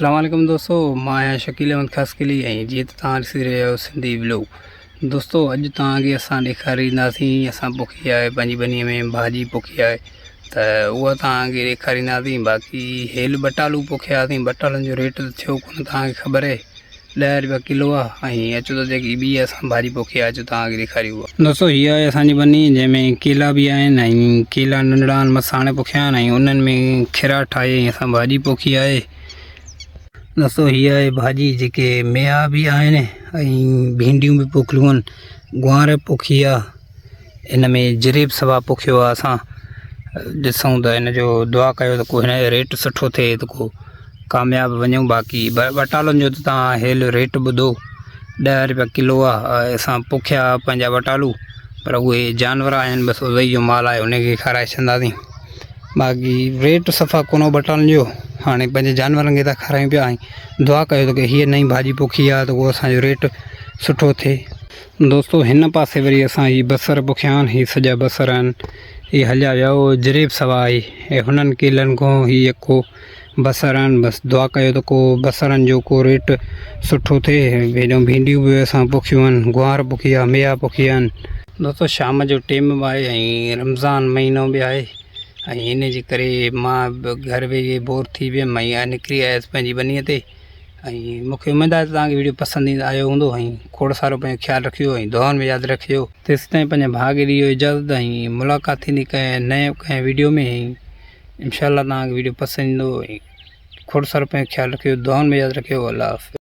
अस्सलाम वालेकुम दोस्तों, मां आहियां शकील अहमद खसकली ऐं जीअं त तव्हां ॾिसी रहिया आहियो सिंधी व्लॉग। दोस्तों अॼु तव्हांखे असां ॾेखारींदासीं असां पोखी आहे पंहिंजी ॿनीअ में भाॼी पोखी आहे त उहा तव्हांखे ॾेखारींदासीं। बाक़ी हेल बटालू पोखियासीं, बटालुनि जो रेट त थियो कोन तव्हांखे ख़बर आहे, 10 रुपया किलो आहे। ऐं अचो त जेकी ॿी असां भाॼी पोखी आहे अचो तव्हांखे ॾेखारी। उहा दोस्तों हीअ आहे असांजी ॿनी जंहिंमें केला बि आहिनि ऐं केला नंढड़ा आहिनि मसाणे पोखिया आहिनि ऐं उन्हनि में खिरा ठाहे असां भाॼी पोखी आहे। दोस्तों हीअ आहे भाॼी जेके मेहा बि आहिनि ऐं भिंडियूं बि पोखियूं आहिनि, गुआर पोखी आहे, इन में जरेब सवा पोखियो आहे। असां ॾिसूं त हिन जो दुआ कयो त को हिन जो रेट सुठो थिए त को कामयाबु वञूं। बाक़ी बटालुनि जो त तव्हां हेल रेट ॿुधो, 10 रुपया किलो आहे। असां पोखिया पंहिंजा बटालू, पर उहे जानवर आहिनि, बसि उहे जो माल आहे उनखे खाराए छॾंदासीं। बाक़ी रेट सफ़ा कोन्हो बटालुनि जो, हाणे पंहिंजे जानवरनि खे था खारायूं पिया ऐं दुआ कयो त की हीअ नई भाॼी पोखी आहे त उहो असांजो रेट सुठो थिए। दोस्तों हिन पासे वरी असां हीअ बसर पोखिया आहिनि, हीअ सॼा बसर आहिनि, हीअ हलिया विया हो जरेब सवा आहे ऐं हुननि केलनि खां हीअ को बसर आहिनि। बसि दुआ कयो त को बसरनि जो को रेट सुठो थिए। हेॾो भिंडियूं बि असां पोखियूं आहिनि, गुआर पोखी आहे, मेहा पोखी आहिनि। दोस्तों शाम जो टाइम बि आहे ऐं रमज़ान महीनो बि आहे ऐं इन जे करे मां घर वेही बोर थी वियुमि ऐं निकिरी आयुसि पंहिंजी ॿनीअ ते। ऐं मूंखे उमेदु आहे त तव्हांखे वीडियो पसंदि आयो हूंदो ऐं खोड़ सारो पंहिंजो ख़्यालु रखियो ऐं दुआउनि में यादि रखियो। तेसि ताईं पंहिंजे भाउ खे ॾियो इजाज़त ऐं मुलाक़ात थींदी कंहिं नए कंहिं वीडियो में। ऐं इंशाअल्लाह तव्हांखे वीडियो पसंदि ईंदो ऐं खोड़ सारो पंहिंजो ख़्यालु रखियो, दुआउनि में यादि रखियो। अल्लाह हाफ़िज़।